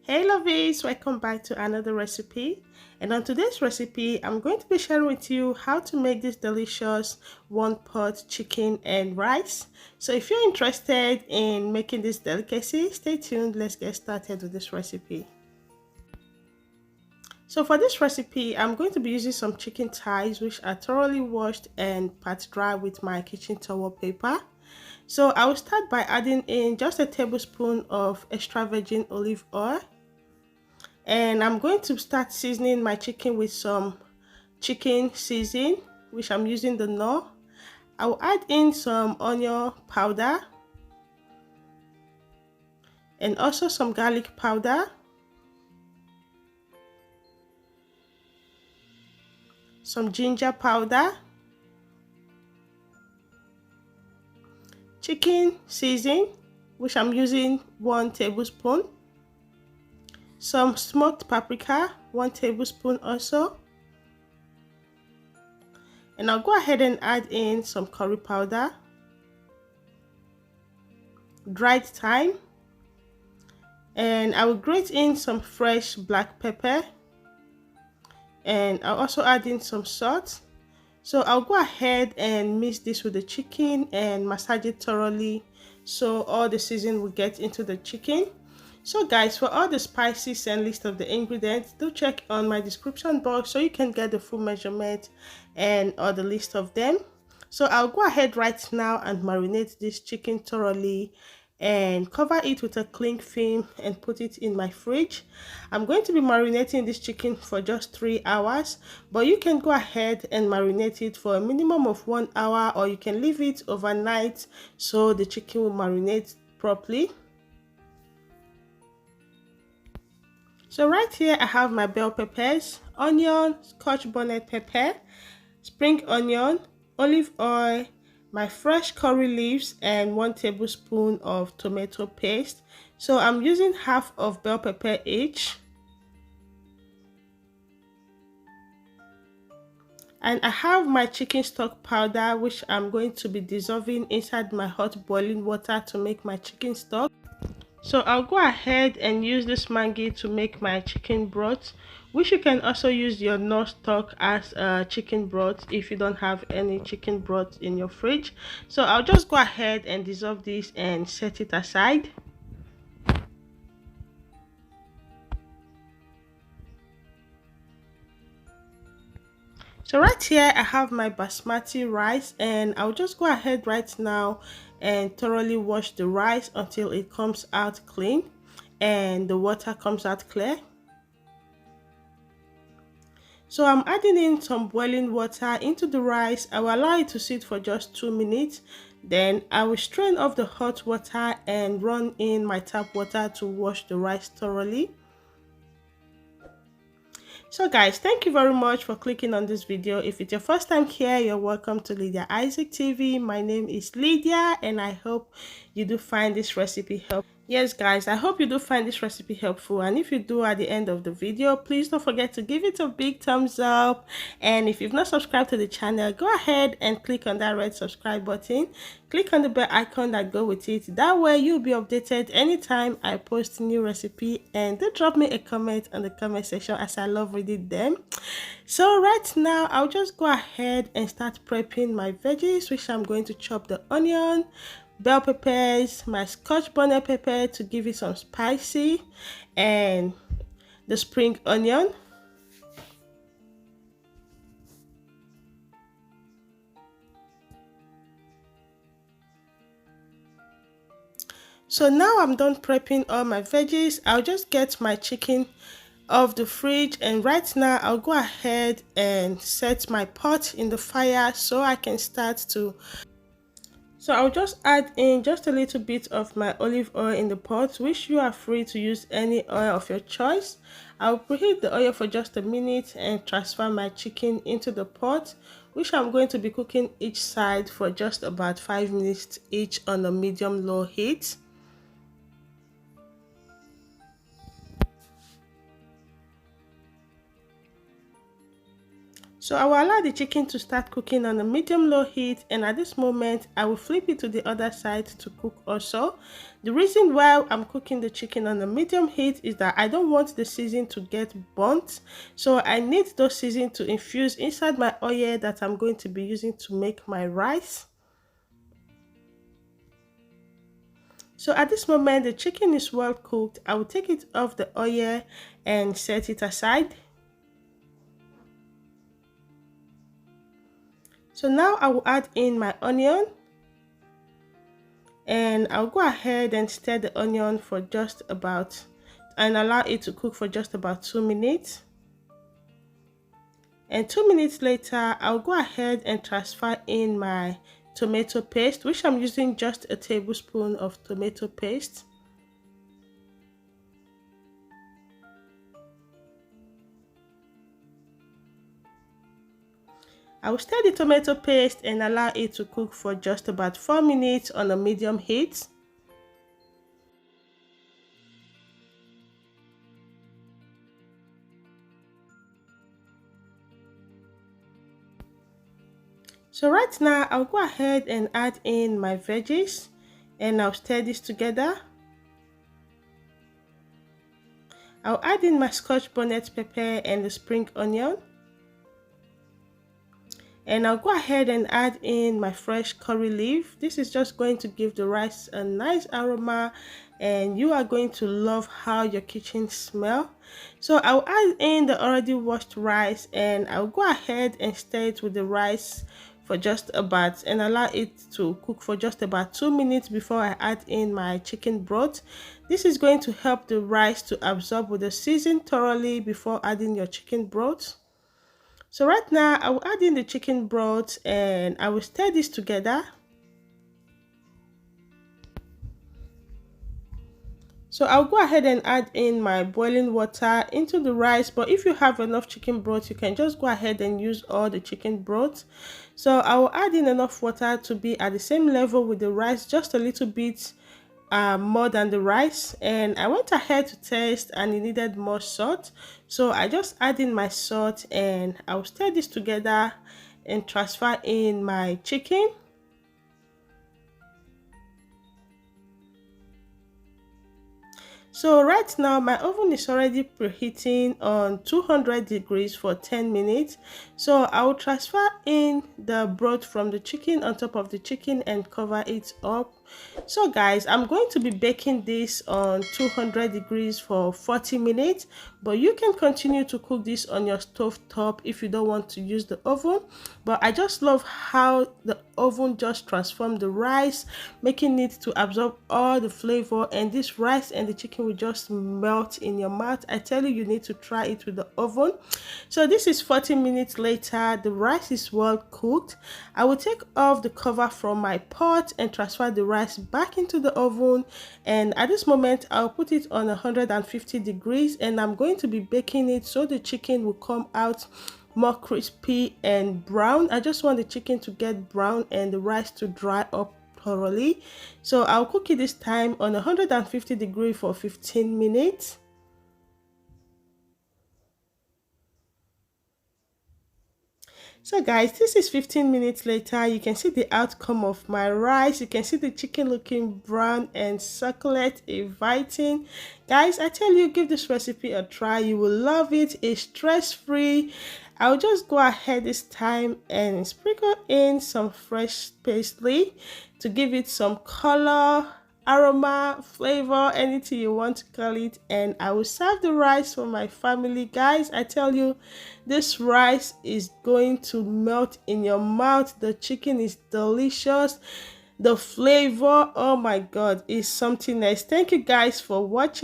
Hey lovies, welcome back to another recipe. And on today's recipe, I'm going to be sharing with you how to make this delicious one pot chicken and rice. So if you're interested in making this delicacy, stay tuned. Let's get started with this recipe. So for this recipe, I'm going to be using some chicken thighs which are thoroughly washed and pat dry with my kitchen towel paper. So I will start by adding in just a tablespoon of extra virgin olive oil. And I'm going to start seasoning my chicken with some chicken seasoning, which I'm using the Knorr. I will add in some onion powder and also some garlic powder, some ginger powder, chicken seasoning, which I'm using 1 tablespoon, some smoked paprika, 1 tablespoon also, and I'll go ahead and add in some curry powder, dried thyme, and I will grate in some fresh black pepper, and I'll also add in some salt. So I'll go ahead and mix this with the chicken and massage it thoroughly so all the seasoning will get into the chicken. So guys, for all the spices and list of the ingredients, do check on my description box so you can get the full measurement and all the list of them. So I'll go ahead right now and marinate this chicken thoroughly and cover it with a cling film and put it in my fridge. I'm going to be marinating this chicken for just 3 hours, but you can go ahead and marinate it for a minimum of 1 hour, or you can leave it overnight so the chicken will marinate properly. So right here I have my bell peppers, onion, scotch bonnet pepper, spring onion, olive oil, my fresh curry leaves, and 1 tablespoon of tomato paste. So I'm using half of bell pepper each. And I have my chicken stock powder, which I'm going to be dissolving inside my hot boiling water to make my chicken stock. So I'll go ahead and use this Maggi to make my chicken broth, which you can also use your Knorr stock as chicken broth if you don't have any chicken broth in your fridge. So I'll just go ahead and dissolve this and set it aside. So right here I have my basmati rice, and I'll just go ahead right now and thoroughly wash the rice until it comes out clean and the water comes out clear. So I'm adding in some boiling water into the rice. I will allow it to sit for just 2 minutes. Then I will strain off the hot water and run in my tap water to wash the rice thoroughly. So guys, thank you very much for clicking on this video. If it's your first time here, you're welcome to Lydia Isaac TV. My name is Lydia, and I hope you do find this recipe helpful. Yes guys, I hope you do find this recipe helpful, and if you do, at the end of the video, please don't forget to give it a big thumbs up. And if you've not subscribed to the channel, go ahead and click on that red subscribe button. Click on the bell icon that go with it. That way you'll be updated anytime I post a new recipe, and do drop me a comment on the comment section as I love reading them. So right now I'll just go ahead and start prepping my veggies, which I'm going to chop the onion, bell peppers, my scotch bonnet pepper to give it some spicy, and the spring onion. So now I'm done prepping all my veggies. I'll just get my chicken off the fridge, and right now I'll go ahead and set my pot in the fire so I can start to. So I'll just add in just a little bit of my olive oil in the pot, which you are free to use any oil of your choice. I'll preheat the oil for just a minute and transfer my chicken into the pot, which I'm going to be cooking each side for just about 5 minutes each on a medium-low heat. So I will allow the chicken to start cooking on a medium-low heat, and at this moment I will flip it to the other side to cook also. The reason why I'm cooking the chicken on a medium heat is that I don't want the seasoning to get burnt. So I need those seasoning to infuse inside my oil that I'm going to be using to make my rice. So at this moment the chicken is well cooked. I will take it off the oil and set it aside. So now I will add in my onion, and I'll go ahead and stir the onion for just about and allow it to cook for just about 2 minutes. And 2 minutes later I'll go ahead and transfer in my tomato paste, which I'm using just a tablespoon of tomato paste. I will stir the tomato paste and allow it to cook for just about 4 minutes on a medium heat. So right now I'll go ahead and add in my veggies, and I'll stir this together. I'll add in my scotch bonnet pepper and the spring onion. And I'll go ahead and add in my fresh curry leaf. This is just going to give the rice a nice aroma, and you are going to love how your kitchen smells. So I'll add in the already washed rice, and I'll go ahead and stir it with the rice for just about and allow it to cook for just about 2 minutes before I add in my chicken broth. This is going to help the rice to absorb with the season thoroughly before adding your chicken broth. So right now I will add in the chicken broth and I will stir this together. So I'll go ahead and add in my boiling water into the rice, but if you have enough chicken broth, you can just go ahead and use all the chicken broth. So I will add in enough water to be at the same level with the rice, just a little bit more than the rice. And I went ahead to taste and it needed more salt, so I just add in my salt and I'll stir this together and transfer in my chicken. So right now my oven is already preheating on 200 degrees for 10 minutes. So I will transfer in the broth from the chicken on top of the chicken and cover it up. So guys, I'm going to be baking this on 200 degrees for 40 minutes, but you can continue to cook this on your stove top if you don't want to use the oven. But I just love how the oven just transformed the rice, making it to absorb all the flavor, and this rice and the chicken will just melt in your mouth. I tell you, you need to try it with the oven. So this is 40 minutes later. The rice is well cooked. I will take off the cover from my pot and transfer the rice back into the oven, and at this moment I'll put it on 150 degrees and I'm going to be baking it so the chicken will come out more crispy and brown. I just want the chicken to get brown and the rice to dry up thoroughly. So I'll cook it this time on 150 degrees for 15 minutes. So guys, this is 15 minutes later. You can see the outcome of my rice. You can see the chicken looking brown and succulent, inviting. Guys, I tell you, give this recipe a try. You will love it. It's stress-free. I'll just go ahead this time and sprinkle in some fresh parsley to give it some color, aroma, flavor, anything you want to call it, and I will serve the rice for my family. Guys, I tell you, this rice is going to melt in your mouth. The chicken is delicious. The flavor, oh my god, is something else. Thank you guys for watching.